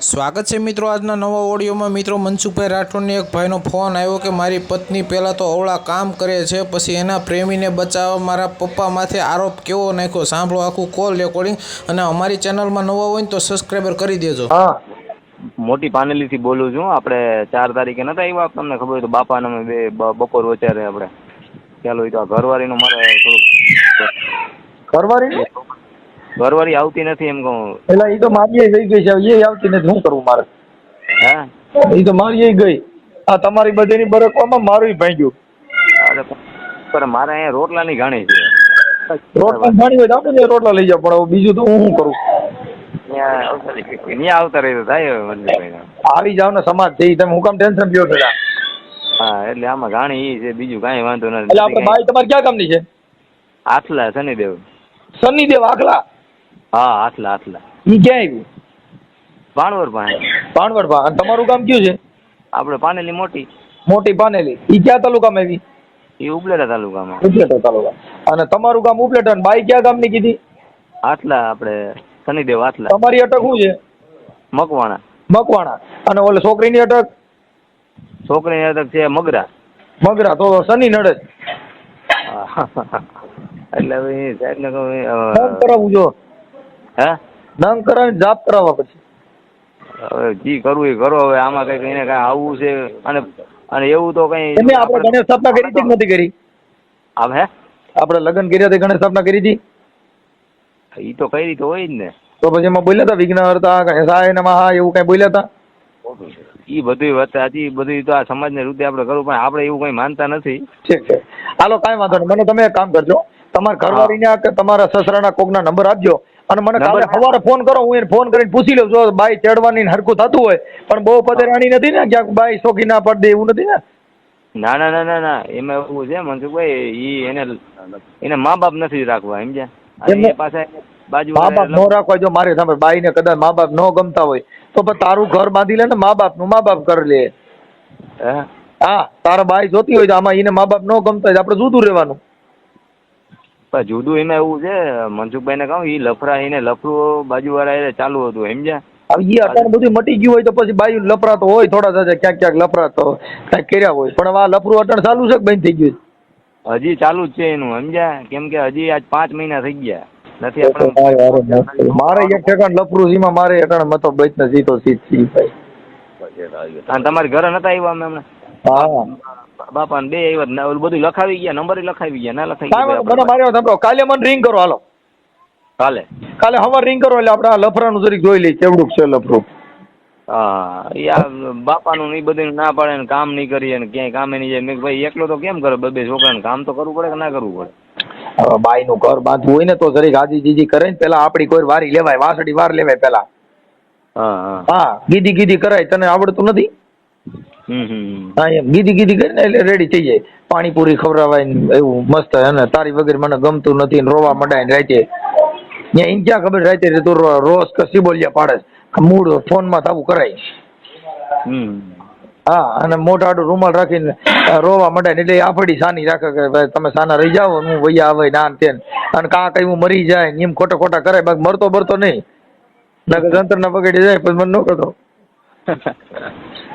સ્વાગત છે મિત્રો આજના નવા ઓડિયોમાં। મિત્રો મનસુખભાઈ રાઠોડને એક ભાઈનો ફોન આવ્યો કે મારી પત્ની પહેલાં તો અવળા કામ કરે છે, પછી એના પ્રેમીને બચાવવા મારા પપ્પા માથે આરોપ કેવો નાખ્યો। સાંભળો આખું કોલ રેકોર્ડિંગ, અને અમારી ચેનલમાં નવા હોય ને તો સબસ્ક્રાઈબર કરી દેજો। હા, મોટી પાનેલીથી બોલું છું। આપણે 4 તારીખે નતા આવ્યા, તમને ખબર હોય તો બાપાને અમે બપોર વચારે આપણે ખ્યાલ હોય તો આ ઘરવાળીનું મારે થોડુંક ઘરવાળી ઘરવાળી આવતી નથી એમ કહું। એટલે એ તો મારી ગઈ છે, એ આવતી નથી, શું કરવું મારે? હે એ તો મારી ગઈ। આ તમારી બધીની બરકવામાં મારું ભાંગ્યું। અરે પણ મારે અહીંયા રોટલાની ઘાણી છે। રોટલા ખાણી હોય તો આપણે રોટલા લઈ જાવ, પણ હવે બીજું તો હું શું કરું? ત્યાં આવતા રહી તો થાય મનસુખભાઈ। આવી જાવ ને સમાજ છે, તમે હું કામ ટેન્શન લ્યો પેલા? હા, એટલે આમાં ઘાણી એ છે, બીજું કાંઈ વાંધો નથી। એટલે આપણે બાઈ તમારે ક્યાં કામની છે? આથલા શનિદેવ। શનિદેવ આખલા? હા, આથલા આથલા। એ ક્યાં આવ્યું? ભાણવર પાસે। ભાણવડ ભા, અને તમારું કામ કયું છે? આપણે પાનેલી મોટી મોટી પાનેલી। એ ક્યાં તાલુકામાં આવી? એ ઉપલેટા તાલુકામાં। ઉપલેટા તાલુકા। અને તમારું ગામ ઉપલેટા, અને બાઈ ક્યાં ગામની કીધી? આથલા, આપણે શનિદેવ આથલા। તમારી અટક શું છે? મકવાણા। મકવાણા। અને ઓલે છોકરીની અટક? છોકરીની અટક છે મગરા। મગરા, તો શનિ નડે। એટલે હવે સાહેબને કહું નામ કરાવવું જો, હે નામ કરાવીને જાપ કરાવવા પછી હવે જી કરવું એ કરો। હવે આમાં કઈ એને કઈ આવવું છે, અને એવું તો કઈ તમે આપણે ગણેશ સ્થાપના કરી હતી કે નથી કરી? આમ હે આપણે લગ્ન કર્યા તે ગણેશ સ્થાપના કરી હતી? એ તો કઈ રીતે હોય જ ને। તો પછી એમાં બોલ્યા હતા વિઘ્નહર્તા ગણેશાય નમઃ એવું કઈ બોલ્યા હતા? એ બધું વચ્ચે હજી બધું તો આ સમાજને રીતે આપણે કરવું, પણ આપણે એવું કઈ માનતા નથી। ઠીક છે, હાલો કાંઈ વાંધો નહીં। મને તમે એક કામ કરજો, તમારા ઘરવાળીને કે તમારા સસરાના કોકના નંબર આપજો, અને મને કાલે સવારે ફોન કરો, હું એને ફોન કરીને પૂછી લઉં જો બાઈ ચડવાની ને હરખું થતું હોય, પણ બહુ પધરાણી નથી ને ક્યાંક બાઈ શોખી ના પડ દે એવું નથી ને? ના ના ના ના ના, એમાં એવું છે મનસુખભાઈ, એને મા બાપ નથી રાખવા, સમજ્યા? એ પાસે બાજુ મા બાપ નો રાખવા, જો મારી સામે બાઈ ને કદાચ મા બાપ નો ગમતા હોય તો પણ તારું ઘર બાંધી લે ને, મા બાપ નું મા બાપ કરી લે। હા, તારા બાઈ જોતી હોય તો આમાં એને મા બાપ નો ગમતા હોય આપણે જુદું રહેવાનું। પણ જુદું એમાં એવું છે મનસુખભાઈ ને કહું, એ લફરા એને લફરું બાજુ વાળા ચાલુ હતું, સમજ્યા? હવે એ અત્યારે બધું મટી ગયું હોય તો પછી બાઈ લફરા તો હોય, થોડા થશે ક્યાંક ક્યાંક લફરા તો કઈક કર્યા હોય, પણ હવે આ લફરું અટણ ચાલુ છે કે બંધ થઈ ગયું? હજી ચાલુ જ છે એનું, સમજ્યા? કેમ કે હજી આજ 5 મહિના થઈ ગયા નથી આપણે। મારે એક ઠેકાણ લફરું એમાં મારે અટણ મતો બચ ને સીધો સીધ સી ભાઈ। અને તમારી ઘરે નતા આવ્યા અમે હમણાં? હા, બાપા ને બે આવ્યા, ઓલું બધું લખાવી ગયા, નંબર લખાવી ગયા, ના લખાવી મને ગયા? માર્યો સાંભળો, કાલે મને રિંગ કરો, હાલો કાલે હવાર રિંગ કરો, એટલે આપણે આ લફરાનું જરીક જોઈ લઈએ કેવડું છે લફરું। હા, યાર બાપાનું એ બધું ના પાડે ને કામ નહીં કરીએ ને ક્યાંય કામે નહીં જાય। મેં ભાઈ એકલો તો કેમ કરે, બે છોકરાને કામ તો કરવું પડે કે ના કરવું પડે? હવે બાઈ નું ઘર બાંધવું હોય ને તો જરીક આજી જીજી કરે ને, પેલા આપડી કોઈ વારી લેવાય, વાસળી વાર લેવાય પેલા। હા હા, ગીધી ગીધી કરાય, તને આવડતું નથી? હા, એમ ગીધી ગીધી કરીને એટલે રેડી થઈ જાય। પાણીપુરી ખવડાવાય ને એવું મસ્ત, અને તારી વગર મને ગમતું નથી ને રોવા મંડાય ને રાતે ત્યાં એને ક્યાં ખબર રાતે તું રોજ કસી બોલ્યા પાડે, મૂળ ફોનમાં તાવું કરાય। હા, અને મોઢાડું રૂમાલ રાખીને રોવા મંડાય ને, એટલે આફડી સાની રાખે કે ભાઈ તમે સાના રહી જાઓ, હું વૈયા આવે ના તેન, અને કાં કઈ હું મરી જાય ને એમ ખોટા ખોટા કરાય, બાકી મરતો બરતો નહીં, ના જંતર ના પકડી જાય પછી મને ન કરતો।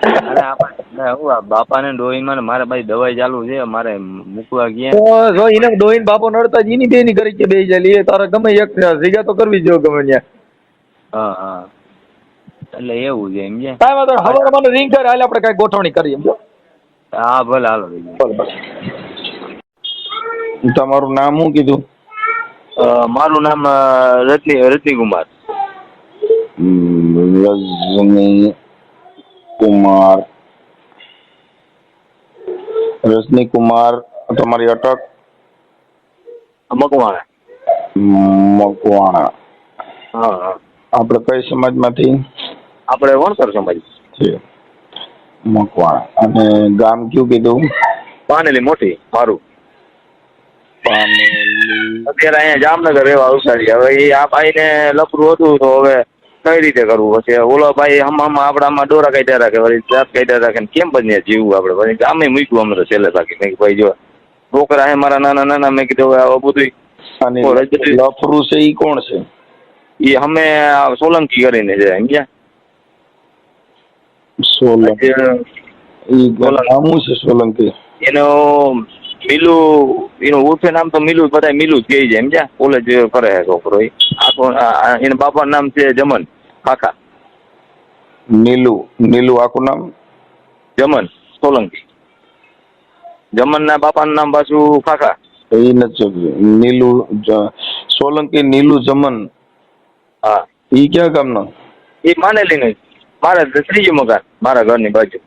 અરે હું બાપાને ડોહીમાં મારે ભાઈ દવાઈ ચાલુ છે, મારે મૂકવા ગયા તો જો એને ડોહીને બાપો નડતા જ એની બેની કરી કે બે જાય, તારે ગમે એક જગ્યા તો કરવી જ ગમે ત્યાં। હા, એટલે એવું છે, એમ છે? કાંઈ વાંધો નહીં, હવે મને રિંગ કરે, હાલે આપણે કાંઈ ગોઠવણી કરીએ, સમજો? હા ભલે, હાલો। તમારું નામ શું કીધું? મારું નામ રજની કુમાર। રજની કુમાર। રજની કુમાર, તમારી અટક? મકવાણા। મકવાણા। હા, આપણે કઈ સમાજમાંથી? આપણે વણકર સમાજ છે, મકવાણા। અને ગામ કયું કીધું? પાનેલી મોટી મારું। પાનેલી। અત્યારે અહીંયા જામનગર રહેવા અવસારી। હવે એ આ ભાઈને લફરું હતું તો હવે કઈ રીતે કરવું? પછી ઓલો ભાઈ આપણામાં દોરા કાઢ્યા રાખે, વળી જાત કાઢ્યા રાખે ને કેમ પછી જીવવું આપણે? પછી ગામે મૂક્યું અમને છેલ્લે બાકી। મેં ભાઈ જો છોકરા હે મારા નાના નાના, મેં કીધું હવે બધું લફરું છે એ કોણ છે? એ અમે સોલંકી કરીને છે, સમજ્યા? સોલંકી ઈ નામ છે સોલંકી. એનો મિલુ, એનું ઉર્ફે નામ તો મિલુ, બધા મિલુ જ કહે છે સમજ્યા. કોલેજ કરે છે છોકરો એ. એના બાપાનું નામ છે જમન કાકા. નીલુ આખું નામ? જમન સોલંકી. જમનના બાપાનું નામ પાછું કાકા. એ નથી નીલુ સોલંકી, નીલુ જમન. હા, ઈ ક્યાં ગામનો? એ માનેલી નહીં, મારા ત્રીજું મકાન મારા ઘરની બાજુ.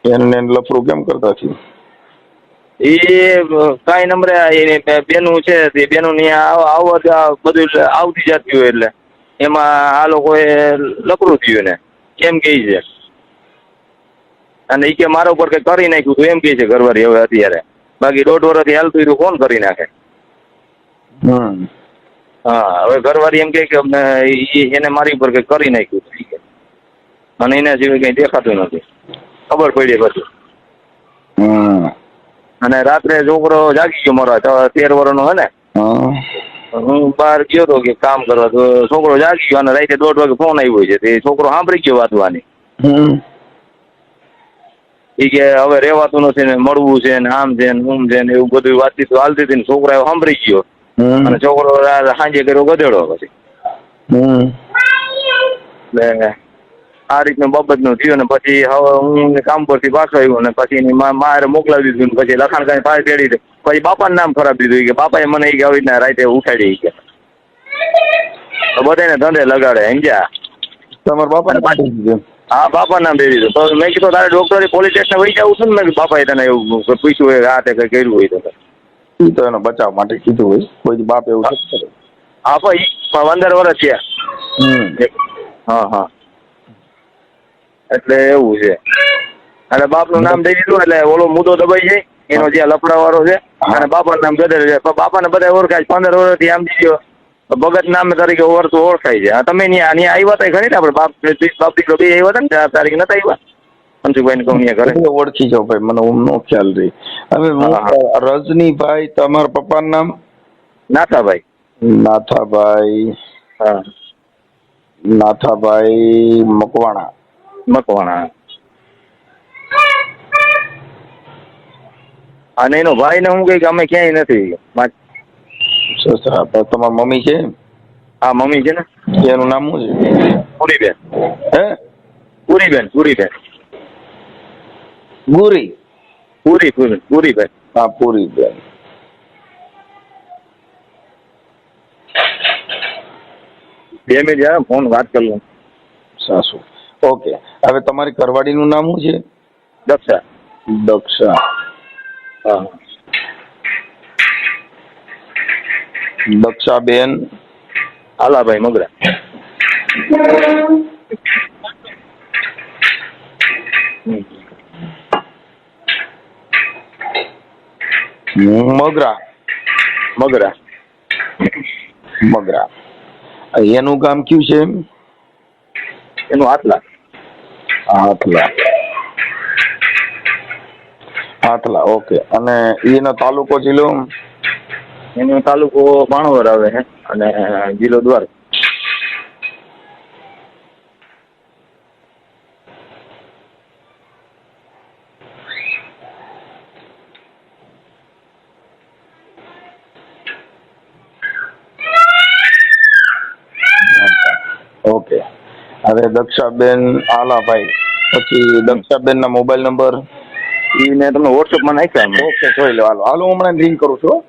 એને લફરું કેમ કરતા થયું? એ કાંઈ નંબરે એને બેનું છે, તે બેનું ની આવવા બધું આવતી જતી હોય એટલે એમાં આ લોકોએ લકડું થયું ને એમ કહે છે. અને એ કે મારા ઉપર કંઈ કરી નાખ્યું તું એમ કહે છે ઘરવાળી હવે અત્યારે. બાકી 1.5 વર્ષથી હાલતું હતું કોણ કરી નાખે. હા, હવે ઘરવાળી એમ કહે કે એને મારી ઉપર કંઈક કરી નાખ્યું હતું અને એના સિવાય કંઈ દેખાતું નથી. ખબર પડી બધું. અને રાત્રે છોકરો જાગી ગયો મારો 13 વર્ષનો હે ને. હું બહાર ગયો તો કે કામ કરવા, તો છોકરો જાગી ગયો અને રાતે 1:30 વાગે ફોન આવ્યો છે. તે છોકરો સાંભળી ગયો વાતવાની. એ કે હવે રહેવાતું નથી ને મળવું છે ને આમ છે ને ઊમ છે ને એવું બધું વાતચીત હાલતી હતી ને છોકરા સાંભળી ગયો અને છોકરો સાંજે કર્યો ગધેડો પછી. એટલે આ રીતનું બાબતનું થયું ને પછી હવે હું કામ પરથી પાછો આવ્યો ને પછી એની મારે મોકલાવી દીધું ને પછી લખાણ કાંઈ પાસે તેડી દે. પછી બાપાનું નામ ખરાબ દીધું કે બાપાએ મને કે આવી રીતના રાતે ઉઠાડી કે તો બધાને ધંધે લગાડે સમજ્યા. તમારા બાપાને પાડી દીધું? હા, બાપાનું નામ દઈ દીધું. તો મેં કીધું તારે ડોક્ટરે પોલીસ સ્ટેશન વહી જવું છે ને. મેં બાપાએ તને એવું પૂછ્યું હોય આ તે કંઈ કર્યું હોય તો? એ તો એનો બચાવ માટે કીધું હોય, કોઈ બાપ એવું કરે. હા, ભાઈ 15 વર્ષ થયા. હા હા, એટલે એવું છે. અને બાપનું નામ દઈ દીધું એટલે ઓલો મુદ્દો દબાઈ જાય એનો જે લફડાવાળો છે. અને બાપાનું નામ ગધેડ છે. બાપાને બધા ઓળખાય 15 વર્ષથી આમ દીધો ભગત નામ તરીકે ઓળખાય છે. તમે ત્યાં આવ્યા હતા ખરી ને? આપણે બાપ દીકરો બે આવ્યા હતા ને 4 તારીખે નતા આવ્યા અંશુભાઈ ને કહું ઘરે? ઓળખી જાવ ભાઈ, મને નો ખ્યાલ રહી. હવે રજનીભાઈ, તમારા પપ્પાનું નામ? નાથાભાઈ. નાથાભાઈ. હા, નાથાભાઈ મકવાણા. અને એનો ભાઈ ને હું કઈ કે અમે ક્યાંય નથી. તમારા મમ્મી છે? હા, મમ્મી છે ને. એનું નામ શું છે? પૂરીબેન. હે? પૂરીબેન. પૂરીબેન. હા, પૂરીબેન. બે મિનિટ યાર, ફોન વાત કરી લઉં. સાસુ. ઓકે, હવે તમારી ઘરવાળીનું નામ શું છે? દક્ષા. હા, દક્ષાબેન હાલાભાઈ મગરા. મગરા. એનું ગામ કયું છે? એનું હાથલા. ઓકે. અને એનો તાલુકો જિલ્લો? એનો તાલુકો ભાણવર આવે છે અને જિલ્લો દ્વારકા. ઓકે. હવે દક્ષાબેન આલાભાઈ, પછી દક્ષાબેન ના મોબાઈલ નંબર? મેં તમને વોટ્સઅપમાં નાખ્યા. ઓકે, જોઈ લો. હાલો હું હમણાં રિંગ કરું છું.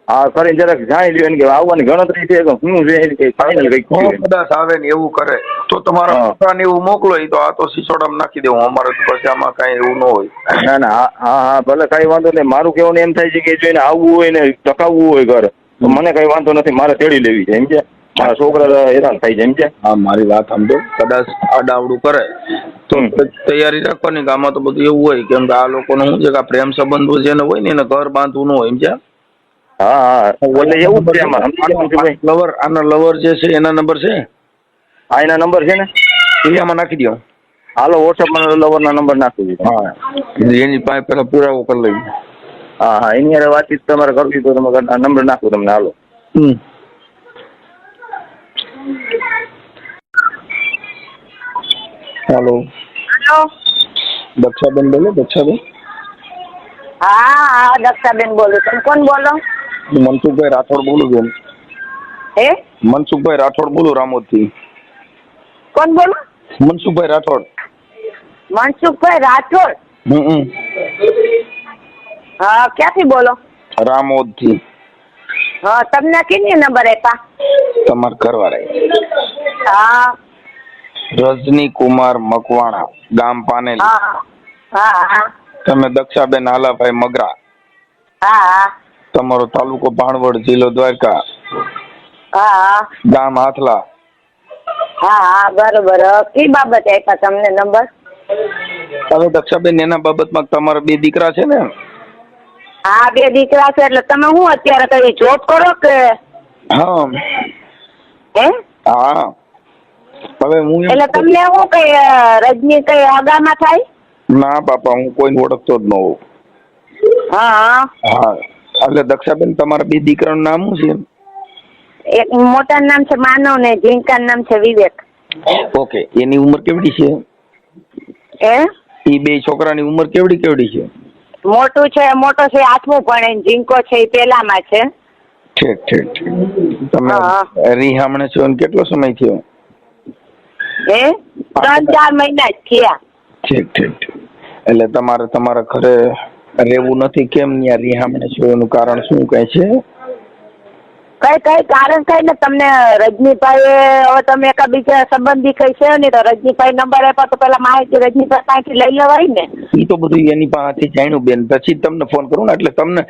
હા, કરીને જરાક જાણી લ્યો કે આવવાની ગણતરી છે કે શું છે, ફાઇનલ કઈક કદાચ આવે ને એવું કરે તો તમારા પપ્પાને એવું મોકલો. તો આ તો સિસોડામાં નાખી દેવું અમારે, પછી આમાં કઈ એવું ન હોય. ના, હા, ભલે કઈ વાંધો નહીં. મારું કહેવાનું એમ થાય છે કે જો એને આવવું હોય ને ટકાવવું હોય ઘર તો મને કઈ વાંધો નથી, મારે તેડી લેવી છે એમ છે. મારા છોકરા હેરાન થાય છે એમ છે. હા, મારી વાત સમજો. કદાચ આડાવડું કરે તો તૈયારી રાખવાની કે આમાં તો બધું એવું હોય, કેમ કે આ લોકોને શું છે કે આ પ્રેમ સંબંધો જેને હોય ને એને ઘર બાંધવું ન હોય એમ છે. હા, એટલે એવું જ છે આમાં. લવર, આના લવર જે છે એના નંબર છે? હા, એના નંબર છે ને, એ આમાં નાખી દો. હાલો વોટ્સઅપમાં લવરના નંબર નાખી દીધો. હા, એની પાસે પેલા પુરાવો કરી લઈ. હા, એની યારે વાતચીત તમારે કરવી તો તમે નંબર નાખો તમને. હાલો. હાલો. દક્ષાબેન બોલો, દક્ષાબેન. હા હા દક્ષાબેન બોલું. તમે કોણ બોલો? મનસુખભાઈ રાઠોડ બોલું બેન. હે મનસુખભાઈ રાઠોડ બોલું રામોદથી. કોણ બોલો? મનસુખભાઈ રાઠોડ. મનસુખભાઈ રાઠોડ. હા ક્યાંથી બોલો? રામોદથી. હા તમને કેટલી નંબર આપ્યા? તમારા ઘરવાળા હા રજની કુમાર મકવાણા, ગામ પાનેલી. હા હા હા તમે દક્ષાબેન હાલાભાઈ મગરા, હા હા તમારો તાલુકો ભાણવડ, જિલ્લો દ્વારકા, હા ગામ હાથલા. હા હા બરોબર. કઈ બાબતે આપ્યા તમને નંબર? હવે દક્ષાબેન એના બાબતમાં તમારા 2 દીકરા છે ને? હા 2 દીકરા છે. એટલે તમે હું અત્યારે કઈ જોબ કરો કે? હા હે હા. હવે હું એટલે તમને હું કઈ રજની કઈ હગામાં થાય? ના બાપા, હું કોઈને ઓળખતો જ ન હોઉં. હા હા એટલે દક્ષાબેન તમારા 2 દીકરાનું નામ શું એક મોટાનું નામ છે માનવ ને ઝીંકાનું નામ છે વિવેક. છે? ઓકે, એની ઉંમર કેવડી છે? હે એ 2 છોકરાની ઉંમર કેવડી કેવડી છે? મોટો છે 8મું ભણે ને ઝીંકો છે એ પહેલામાં છે. ઠીક ઠીક ઠીક. તમે હા. રીહામણે છો ને કેટલો સમય થયો? હે 3-4 મહિના જ થયા. ઠીક ઠીક ઠીક. એટલે તમારે તમારા ઘરે રહેવું નથી કેમ? ત્યાં રીહામણે છો એનું કારણ શું કઈ છે? કઈ કારણ કઈ ને તમને રજનીભાઈ હવે તમે એકબીજા સંબંધી કઈ છે ને તો રજનીભાઈ નંબર આપ્યો તો પેલા માહિતી રજનીભાઈ પાસેથી લઈ લેવાય ને. એ તો બધું એની પાસેથી જાણ્યું બેન, પછી તમને ફોન કરું ને એટલે તમને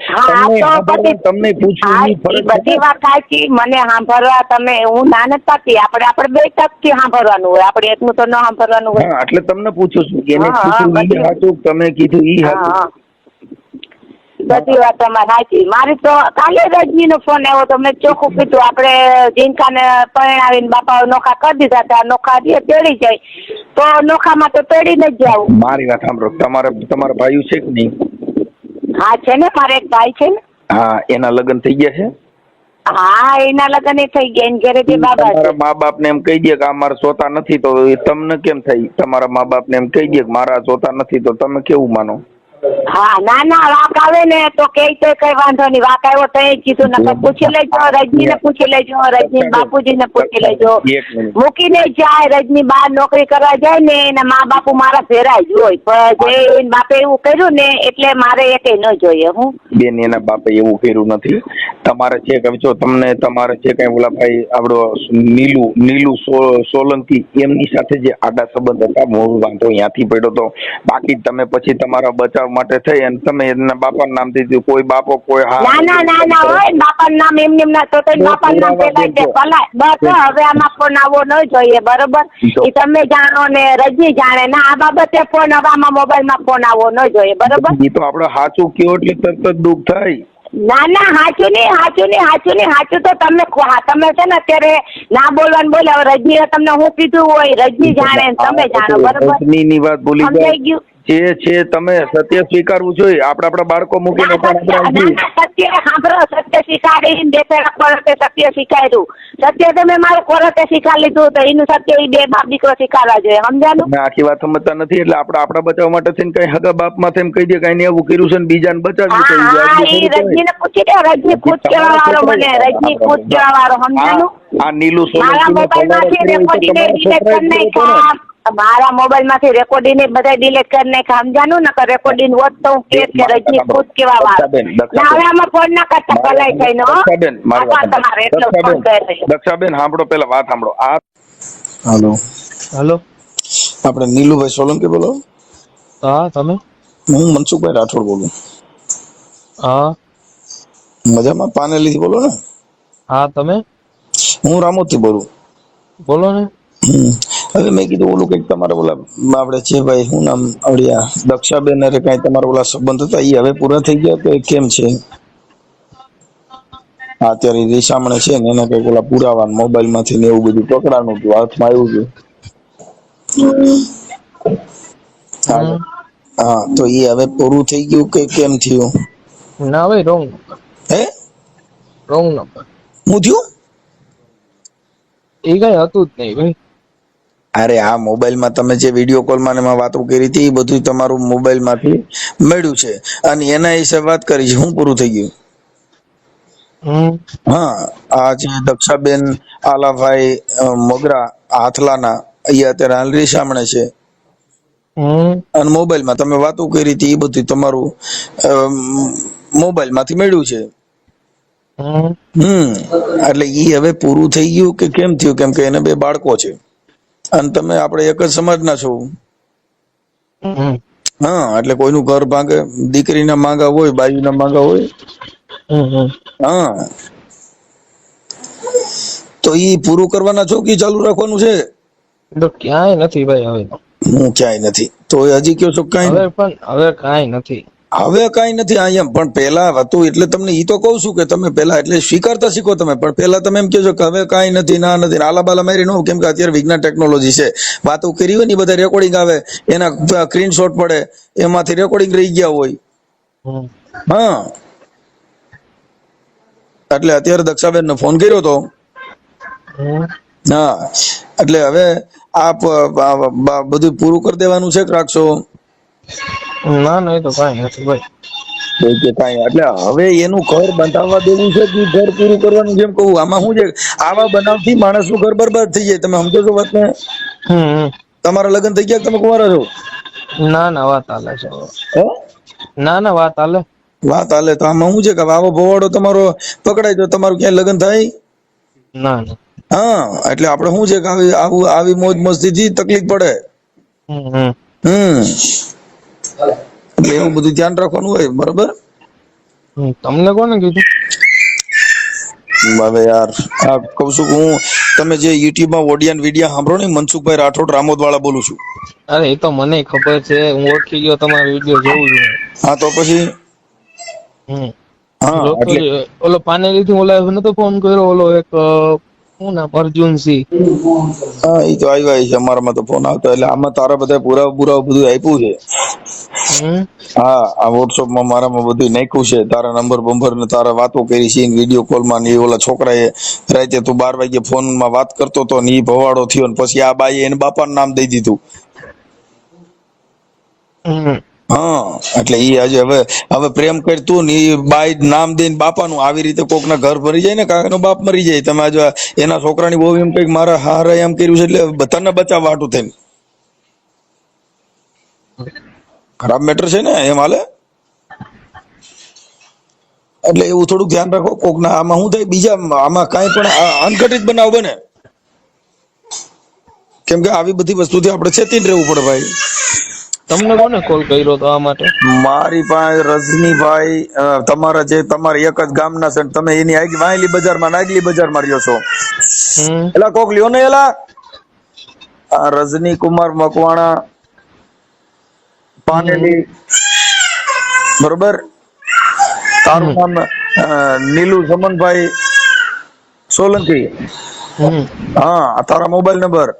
તમને પૂછવું ઈ ફરજ બધી વાત સાચી. મને સાંભળવા તમે હું ના નથી પાડતી. આપણે 2 ટકથી સાંભળવાનું હોય, આપણે એટલું તો ન સાંભળવાનું હોય. હા એટલે તમને પૂછું છું એને હા, પૂછ્યું ઈ સાચું, તમે કીધું ઈ હા સાચું. બધી વાત તમારી સાચી. મારી તો કાલે રજની નો ફોન આવ્યો તો મેં ચોખ્ખું કીધું આપણે જીંકાને પરણાવીને બાપા નોખા કરી દીધા હતા. નોખા તેડી જાય તો નોખામાં તો તેડીને જ જાવું. મારી વાત સાંભળો, તમારા ભાઈઓ છે કે નહીં? હા છે ને, મારે એક ભાઈ છે ને. હા, એના લગ્ન થઈ ગયા છે? હા એના લગ્ન થઈ ગયા. એને ઘરે જે બાબા છે. તમારા મા બાપ ને એમ કહી દે કે આ મારા સોતા નથી તો એ તમને કેમ થાય? તમારા મા બાપ ને એમ કહી દે કે મારા સોતા નથી તો તમે કેવું માનો? હા ના વાક આવે ને તો કઈ વાંધો નહીં. વાક આવ્યો તો એ કીધું નકર પૂછી લેજો, રજની ને પૂછી લેજો, રજની બાપુજી ને પૂછી લેજો. મૂકીને જાય રજની બહાર નોકરી કરવા જાય ને એના મા બાપુ મારા ભેરા જ હોય. પણ જે બાપે એવું કર્યું ને એટલે મારે એ કઈ ન જોઈએ. હું બેન એના બાપે એવું કર્યું નથી. તમારે છે કે જો તમને તમારે છે કઈ ઓલા ભાઈ આપણો નીલુ સોલંકી એમની સાથે જે આડા સંબંધ હતા, મૂળ વાંધો ત્યાંથી પડ્યો તો. બાકી તમે પછી તમારા બચાવ માટે થઈ અને તમે એના બાપાનું નામ દીધું. કોઈ બાપો કોઈ ના હોય બાપાનું નામ એમ ના તો બાપાનું નામ પેલા છે ભલાય. બસ હવે આમાં ફોન આવવો ન જોઈએ. બરોબર એ તમે જાણો ને રજની જાણે ને આ બાબતે ફોન હવે આમાં મોબાઈલમાં ફોન આવવો ન જોઈએ. બરોબર એ તો આપણે સાચું કયો એટલે તરત જ દુઃખ થાય. ના સાચું તો તમે છે ને અત્યારે ના બોલવાનું બોલે. હવે રજની તમને હું કીધું હોય રજની જાણે તમે જાણો. બરોબર રજની વાત ભૂલી સમજાઈ ગયું. છે તમે સત્ય સ્વીકારવું જોઈએ. આપણા બાળકો મૂકીને સત્ય સાંભળો, સત્ય સ્વીકારી સત્ય સ્વીકાર્યું. સત્ય તમે મારું કોરતે સ્વીકાર લીધું તો એનું સત્ય એ 2 બાપ દીકરો સ્વીકારવા જોઈએ. સમજાનું? આખી વાત સમજતા નથી એટલે આપણા બચાવ માટે થઈને કઈ હગા બાપ માં એમ કહી દે કઈ એવું કર્યું છે ને બીજાને બચાવ્યું. રજની ને પૂછી દે. રજની ખુદ કેવા વાળો મને રજની ખુદ કેવા વાળો. સમજાનું? આ નીલુ મારા મોબાઈલ માંથી રેકોર્ડિંગ ડિલીટ કરી નાખ્યા. મારા મોબાઈલ માંથી રેકોર્ડિંગ બધા ડિલીટ કરી નાખ્યા. સમજાનું ને? રેકોર્ડિંગ હોત તો હું કે રજની ખુદ કેવા વાળો. હવે આમાં ફોન ના કરતા ભલાઈ થઈને. તમારે એટલો ફોન કરે. દક્ષાબેન સાંભળો, પેલા વાત સાંભળો. હાલો આપણે નીલુભાઈ સોલંકી બોલો? હા તમે? હું મનસુખભાઈ રાઠોડ બોલું. હા મજામાં? પાનેલી થી બોલો ને? હા તમે? હું રામોદ થી બોલું. બોલો ને. હવે મેં કીધું ઓલું કઈક તમારા ઓલા આપણે છે ભાઈ શું નામ આવડ્યા દક્ષાબેન અરે કઈ તમારા ઓલા સંબંધ હતા એ હવે પૂરા થઈ ગયા કે કેમ છે? અત્યારે રીસામણે છે ને એના કઈક ઓલા પુરાવા મોબાઈલ માંથી ને એવું બધું પકડાનું હતું, હાથમાં આવ્યું હતું. હા તો એ હવે પૂરું થઈ ગયું કે કેમ થયું? ના ભાઈ રોંગ નંબર. હે રોંગ નંબર. હું થયું? એ કઈ હતું જ નહીં ભાઈ. અરે આ મોબાઈલમાં તમે જે વિડીયો કોલમાં ને એમાં વાતો કરી હતી એ બધું તમારું મોબાઈલમાંથી મળ્યું છે અને એના વિશે વાત કરી છે. શું પૂરું થઈ ગયું? હા, આ જે દક્ષાબેન આલાભાઈ મોગરા હાથલાના એ અત્યારે હાલ રીસામણે છે અને મોબાઈલમાં તમે વાતો કરી હતી એ બધું તમારું મોબાઈલ માંથી મળ્યું છે. એટલે ઈ હવે પૂરું થઈ ગયું કે કેમ થયું? કેમ કે એને 2 બાળકો છે અને તમે આપણે એક જ સમાજના છો. હા, એટલે કોઈનું ઘર ભાંગે, દીકરીના માંગા હોય, બાયુના માંગા હોય. હા, તો ઈ પૂરું કરવાના છો કે ચાલુ રાખવાનું છે? તો ક્યાંય નથી ભાઈ હવે તો. હું ક્યાંય નથી તો હજી કયો છો કાંઈ? હવે કાંઈ નથી. હવે કાંઈ નથી અહીંયા. પણ પેલા હતું એટલે તમને ઈ તો કહું છું કે તમે પેલા એટલે સ્વીકારતા શીખો તમે. પણ પેલા તમે એમ કહો છો કે હવે કાંઈ નથી, ના નથી, આલાબાલા મારી નો. કેમ કે અત્યારે વિજ્ઞાન ટેકનોલોજી છે. વાતો કરી હોય ને બધા રેકોર્ડિંગ આવે, એના સ્ક્રીનશોટ પડે, એમાંથી રેકોર્ડિંગ રહી ગયા હોય. હા, એટલે અત્યારે દક્ષાબેન ને ફોન કર્યો તો. હા, એટલે હવે આપ બધું પૂરું કરી દેવાનું છે કે રાખશો? ના ના, એ તો કાંઈ નથી ભાઈ. એટલે હવે એનું ઘર બંધાવવા દેવું છે કે ઘર પૂરું કરવાનું? જેમ કહું આમાં શું છે, આવા બનાવથી માણસનું ઘર બરબાદ થઈ જાય. તમે સમજો છો વાતને? તમારા લગ્ન થઈ ગયા? તમે કુંવારા છો? ના ના, વાત હાલે છે. ના ના, વાત હાલે. વાત હાલે તો આમાં શું છે કે આવો ભોવાડો તમારો પકડાય તો તમારું ક્યાંય લગ્ન થાય? ના ના. હા, એટલે આપણે શું છે કે આવી મોજ મસ્તી થી તકલીફ પડે. એટલે એવું બધું ધ્યાન રાખવાનું હોય. બરોબર? તમને કોને કીધું? હવે યાર આ કઉ છું હું, તમે જે યુટ્યુબ માં ઓડિયન વિડિયા સાંભળો ને, મનસુખભાઈ રાઠોડ રામોદ વાળા બોલું છું. અરે એ તો મને ખબર છે, હું ઓળખી ગયો તમારો વિડીયો જોઉં છું. હા, તો પછી હા, એટલે ઓલો પાનેલી થી ઓલા નતો ફોન કર્યો, ઓલો એક શું નામ, અર્જુનસિંહ. હા, એ તો આવ્યા છે અમારામાં તો ફોન આવતો. એટલે આમાં તારા બધા પુરાવા બધું આપ્યું છે. હા, આ વોટ્સઅપ માં મારામાં બધું નાખ્યું છે. તારા નંબર બંબર ને તારા વાતો કરી છે વિડીયો કોલ માં. ને ઓલા છોકરાએ રાતે તું 12 વાગે ફોન માં વાત કરતો તો ને ઈ ભવાડો થયો ને પછી આ બાઈએ એને બાપાનું નામ દઈ દીધું. હા, એટલે ઈ આજે હવે પ્રેમ કરતું ને ઈ બાઈ નામ દઈને બાપાનું, આવી રીતે કોક ના ઘર ભરી જાય ને, કાકાનો બાપ મરી જાય. તમે આજે એના છોકરાની બહુ એમ કઈક મારા હારે એમ કર્યું છે એટલે બધાને બચાવવા હાટું થઈને. ખરાબ મેટર છે ને, એમ હાલે. એટલે એવું થોડુંક ધ્યાન રાખો. કોક ના આમાં શું થાય, બીજા આમાં કાંઈ પણ અનઘટિત બનાવ બને. કેમ કે આવી બધી વસ્તુથી આપણે ચેતીને રહેવું પડે ભાઈ. તમને કોને કોલ કર્યો તો આ માટે? મારી પાસે રજનીભાઈ, તમારા એક જ ગામના છે. તમે એની વાયલી બજારમાં નાગલી બજારમાં રહ્યો છો. એલા કોક લ્યો ને એલા. આ રજની કુમાર મકવાણા, પાનેલી. બરોબર? તારું નામ નીલુ સમનભાઈ સોલંકી. હા, તારા મોબાઈલ નંબર.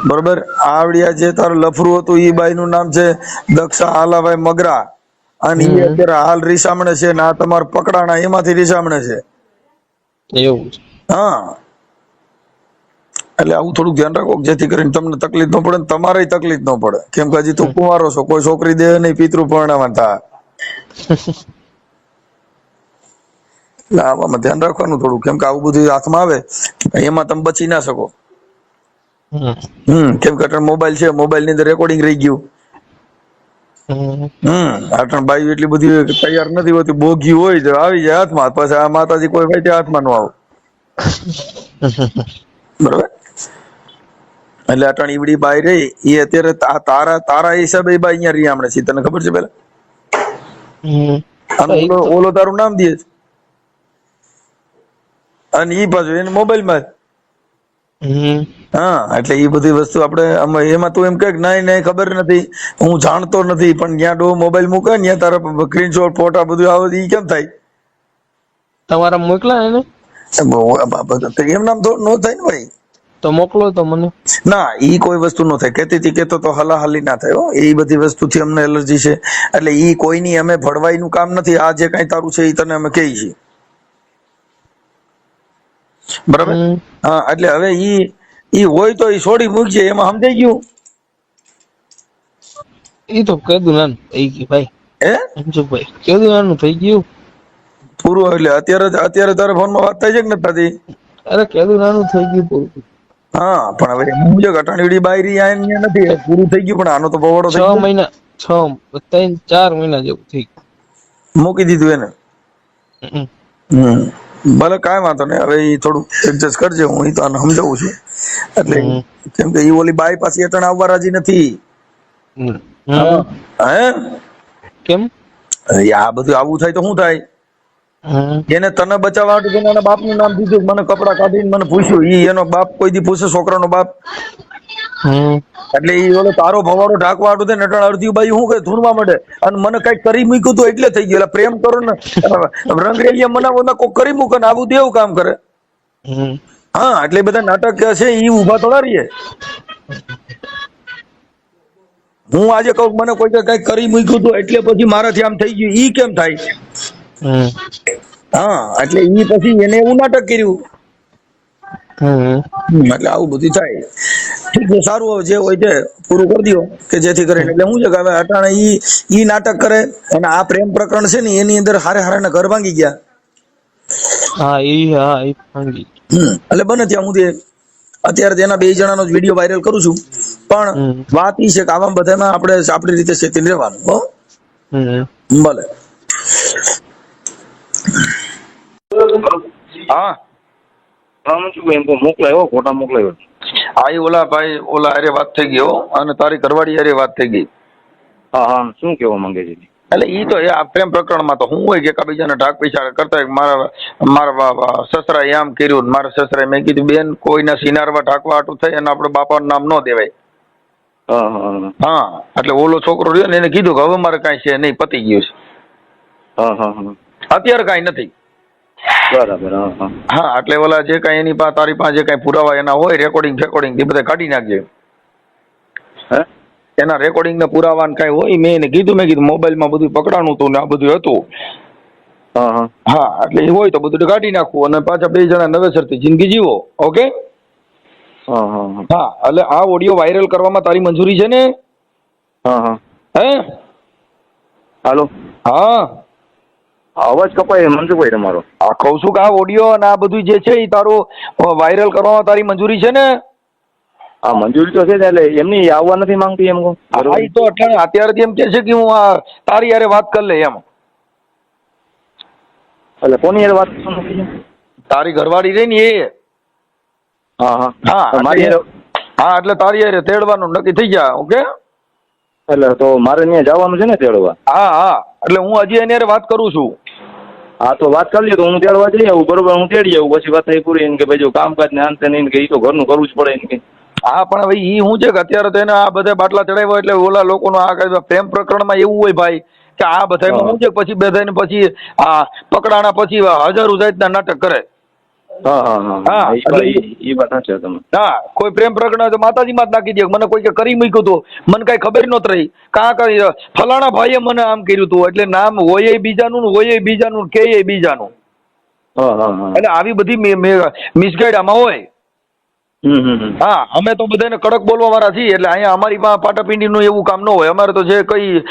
બરોબર? આવડિયા જે તારું લફરું હતું ઈ બાઈ નું નામ છે દક્ષા આલાભાઈ મગરા, અને ઈ અત્યારે હાલ રીસામણે છે ને આ તમારા પકડાણા એમાંથી રીસામણે છે. એવું છે? હા, એટલે આવું થોડુંક ધ્યાન રાખો જેથી કરીને તમને તકલીફ ન પડે ને તમારે તકલીફ ન પડે. કેમ કે હજી તું કુંવારો છો, કોઈ છોકરી દે નહીં, પિતૃ પરણાવવા થાય. એટલે આવામાં ધ્યાન રાખવાનું થોડું. કેમ કે આવું બધું હાથમાં આવે એમાં તમે બચી ના શકો. કેમ કે મોબાઈલ છે, મોબાઈલ ની અંદર રેકોર્ડિંગ રહી ગયું. આટણ બાઈ એટલી બધી તૈયાર નથી હોતી, બોગી હોય તો આવી જાય હાથમાં. પછી આ માતાજી કોઈ ભાઈ હાથમાં નો આવે. બરોબર? એટલે અટણ ઈવડી બાઈ રહી એ અત્યારે તારા હિસાબે બાઈ અહીંયા રહી હમણાં છે. તને ખબર છે પેલા? ઓલો તારું નામ દે અને ઈ પાછું એને મોબાઈલ માં. હા, એટલે એ બધી વસ્તુ આપણે એમાં તું એમ કે નહીં ખબર નથી, હું જાણતો નથી, પણ ત્યાં ડો મોબાઈલ મૂકે ને તારા સ્ક્રીનશોટ ફોટા બધું આવે ઈ કેમ થાય? તમારા મોકલા એને? એમ નામ તો નો થાય ને ભાઈ. તો મોકલો તો મને. ના, ઈ કોઈ વસ્તુ નો થાય. કેતી કેતો તો હલાહલી ના થાય. એ બધી વસ્તુથી અમને એલર્જી છે. એટલે ઈ કોઈની અમે ભળવાઈનું કામ નથી. આ જે કઈ તારું છે એ તને અમે કહી છીએ. બરાબર? હા, એટલે હવે ઈ ઈ હોય તો ઈ છોડી મૂકજે, એમાં સમજાઈ ગયું? એ તો કીધું નાનું થઈ ગયું ભાઈ, હે મનસુખભાઈ કીધું નાનું થઈ ગયું પૂરું? એટલે અત્યારે તારે ફોનમાં વાત થાય છે કે નથી થતી? અરે કીધું નાનું થઈ ગયું પૂરું. હા, પણ હવે એમ છે ઘટાણીડી બાયરી અહીંયા નથી, પૂરું થઈ ગયું, પણ આનો તો બવાડો થઈ 6 ગયો. મહિના 4 મહિના જેવું થઈ મૂકી દીધું એને. ગયું. ભલે કાંઈ વાંધો નહીં, હવે ઈ થોડું એડજસ્ટ કરજે, હું ઈ તો આને સમજાવું છું. એટલે કેમ કે ઈ ઓલી બાઈ પાછી અટણ આવવા રાજી નથી. હે કેમ? આ બધું આવું થાય તો શું થાય? એને તને બચાવવા માટે એના બાપનું નામ દીધું, મને કપડા કાઢીને મને પૂછ્યું. ઈ એનો બાપ કોઈ દી પૂછે છોકરાનો બાપ? એટલે ઈ ઓલો તારો ભવાડો ઢાકવા હાટું થઈને અટણ અડધી બાઈ શું કે ધૂણવા માંડે, અને મને કઈક કરી મૂક્યું તો એટલે થઈ ગયું. એટલે પ્રેમ કરો ને, રંગરેલિયા મનાવો કોક કરી મૂકે ને આવું દેવું કામ કરે. હા, એટલે બધા નાટક છે ઈ ઉભા થોડા રહીએ. હું આજે કહું મને કોઈ કઈક કરી મૂક્યું તો એટલે પછી મારાથી આમ થઈ ગયું, ઈ કેમ થાય? હા, એટલે ઈ પછી એને એવું નાટક કર્યું. એટલે આવું બધું થાય. ઠીક છે, સારું, હવે જે હોય તે પૂરું કરી દો કે જેથી કરીને, એટલે શું છે કે હવે અટાણે ઈ નાટક કરે, અને આ પ્રેમ પ્રકરણ છે ને એની અંદર હારે હારે ઘર ભાંગી ગયા. હા એ ભાંગી. એટલે બને ત્યાં સુધી અત્યારે તેના 2 જણાનો જ વિડીયો વાયરલ કરું છું, પણ વાત ઈ છે કે આવા બધામાં આપણે આપણી રીતે સેટીને રહેવાનું. હો, ભલે. હા, મોકલાયો, ફોટા મોકલાયો. હા, ઈ ઓલા ભાઈ ઓલા હારે વાત થઈ ગઈ હો, અને તારી ઘરવાળી હારે વાત થઈ ગઈ. હા હા, શું કહેવા માંગે છે? એટલે ઈ તો આ પ્રેમ પ્રકરણમાં તો હું હોય કે એકબીજાને ઢાક પૈસા કરતા હોય. મારા સસરાએ આમ કર્યું, મારા સસરાએ મેં કીધું બેન કોઈના સિનારવા ઢાકવા હાટું થઈ અને આપણે બાપાનું નામ ન દેવાય. હા, એટલે ઓલો છોકરો રહ્યો ને એને કીધું કે હવે મારે કાંઈ છે નહીં, પતી ગયું છે. અત્યારે કાંઈ નથી. બરાબર. હા, એટલે ઓલા જે કાંઈ એની પાસે તારી પાસે જે કાંઈ પુરાવા એના હોય, રેકોર્ડિંગ એ બધા કાઢી નાખજે. એના રેકોર્ડિંગ ને પુરાવા કઈ હોય મેં એને કીધું, મોબાઈલમાં બધું પકડાણું હતું ને આ બધું હતું. હા, એટલે એ હોય તો બધું કાઢી નાખવું અને પાછા 2 જણા નવેસરથી જિંદગી જીવો. ઓકે? હા, એટલે આ ઓડિયો વાયરલ કરવામાં તારી મંજૂરી છે ને? હે હાલો. હા, અવાજ કપાય મનસુખભાઈ તમારો. આ કહું છું કે આ ઓડિયો અને આ બધું જે છે એ તારું વાયરલ કરવામાં તારી મંજૂરી છે ને? હા, મંજૂરી તો છે, એટલે એમની આવવા નથી માંગતી એમ કહું. હા, ઈ તો અત્યારેથી એમ કે છે કે હું આ તારી હારે વાત કરી લે એમ. એટલે કોની હારે વાત કરવાની? તારી ઘરવાળી રહી ને એ. હા, મારી હા, એટલે તારી હારે તેડવાનું નક્કી થઈ ગયા. ઓકે? એટલે તો મારે ત્યાં જવાનું છે ને તેડવા? હા, એટલે હું હજી એની હારે વાત કરું છું. હા, તો વાત કરી લે તો હું તેડવા જઈ આવું. બરોબર, હું તેડી આવું. પછી વાત થઈ પૂરી કે ભાઈ જો કામકાજ ને અંતે નહીં કે એ તો ઘરનું કરવું જ પડે ને. હા, પણ હવે ઈ શું છે કે અત્યારે તો એને આ બધા બાટલા ચડાવ્યા એટલે ઓલા લોકોનો આ પ્રેમ પ્રકરણમાં એવું હોય ભાઈ કે આ બધામાં શું છે પછી બધાને પછી આ પકડાણા પછી હજારો જાતના નાટક કરે. એ વાત સાચી તમે. હા, કોઈ પ્રેમ પ્રકરણ હોય તો માતાજીમાં જ નાખી દે. મને કોઈ કે કરી મૂક્યું હતું, મને કઈ ખબર નહોતી રહી. કાં કરી ફલાણા ભાઈએ મને આમ કર્યું હતું, એટલે નામ હોય બીજાનું હોય બીજાનું કે બીજાનું. એટલે આવી બધી મિસગાઈડ આમાં હોય. હા, અમે તો બધાને કડક બોલવા વાળા છીએ, એટલે અહીંયા અમારી પાસે પાટાપિંડીનું એવું કામ ન હોય. અમારે તો જે કઈ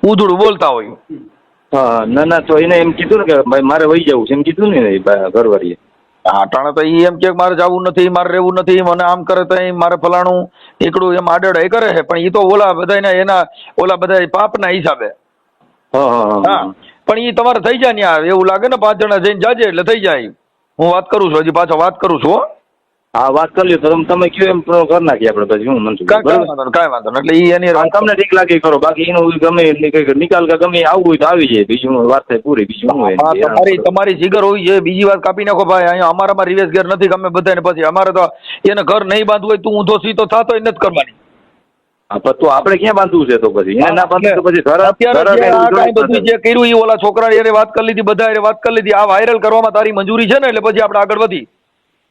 ઉધડું બોલતા હોય. હા, ના તો એને એમ કીધું ને કે ભાઈ મારે વહી જવું છે એમ કીધું ને ઘરવાળીએ. હા, ટાણે તો ઈ એમ કે મારે જવું નથી, મારે રહેવું નથી, મને આમ કરે તો મારે ફલાણું એકડું એમ આડે કરે છે. પણ ઈ તો ઓલા બધા એના ઓલા બધા પાપના હિસાબે. હા, પણ ઈ તમારે થઈ જાય ને એવું લાગે ને 5 જણા જઈને જાજે એટલે થઈ જાય. હું વાત કરું છું, હજી પાછા વાત કરું છું. હા, વાત કરી લ્યો તો તમે કયો એમ કરી નાખીએ આપણે પછી. હું મનસુખ કાંઈ વાંધો એટલે ઈ એની તમને ઠીક લાગે કરો, બાકી એનું ગમે નિકાલ કે ગમે આવવું હોય તો આવી જાય. બીજું વાત થાય પૂરી. બીજું શું હોય? તમારી જીગર હોય છે, બીજી વાત કાપી નાખો ભાઈ. અહીંયા અમારામાં રિવેશ ઘેર નથી ગમે બધાને. પછી અમારે તો એને ઘર નહીં બાંધવું હોય, તું ઊંધો સીધો થતો નથી કરવાની. હા, તો આપણે ક્યાં બાંધવું છે? તો પછી એને ના બાંધવું તો પછી અત્યારે બધું જે કર્યું એ ઓલા છોકરા એને વાત કરી લીધી, બધા વાત કરી લીધી. આ વાયરલ કરવામાં તારી મંજૂરી છે ને? એટલે પછી આપણે આગળ વધી.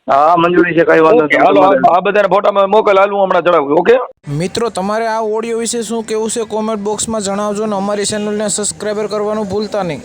હા, મંજૂરી છે, કઈ વાંધો નહીં. હાલો, આ બધાને ફોટામાં મોકલ, હાલ હું હમણાં ચડાવું. ઓકે મિત્રો, તમારે આ ઓડિયો વિશે શું કહેવું છે કોમેન્ટ બોક્સમાં જણાવજો ને અમારી ચેનલને સબસ્ક્રાઈબર કરવાનું ભૂલતા નહીં.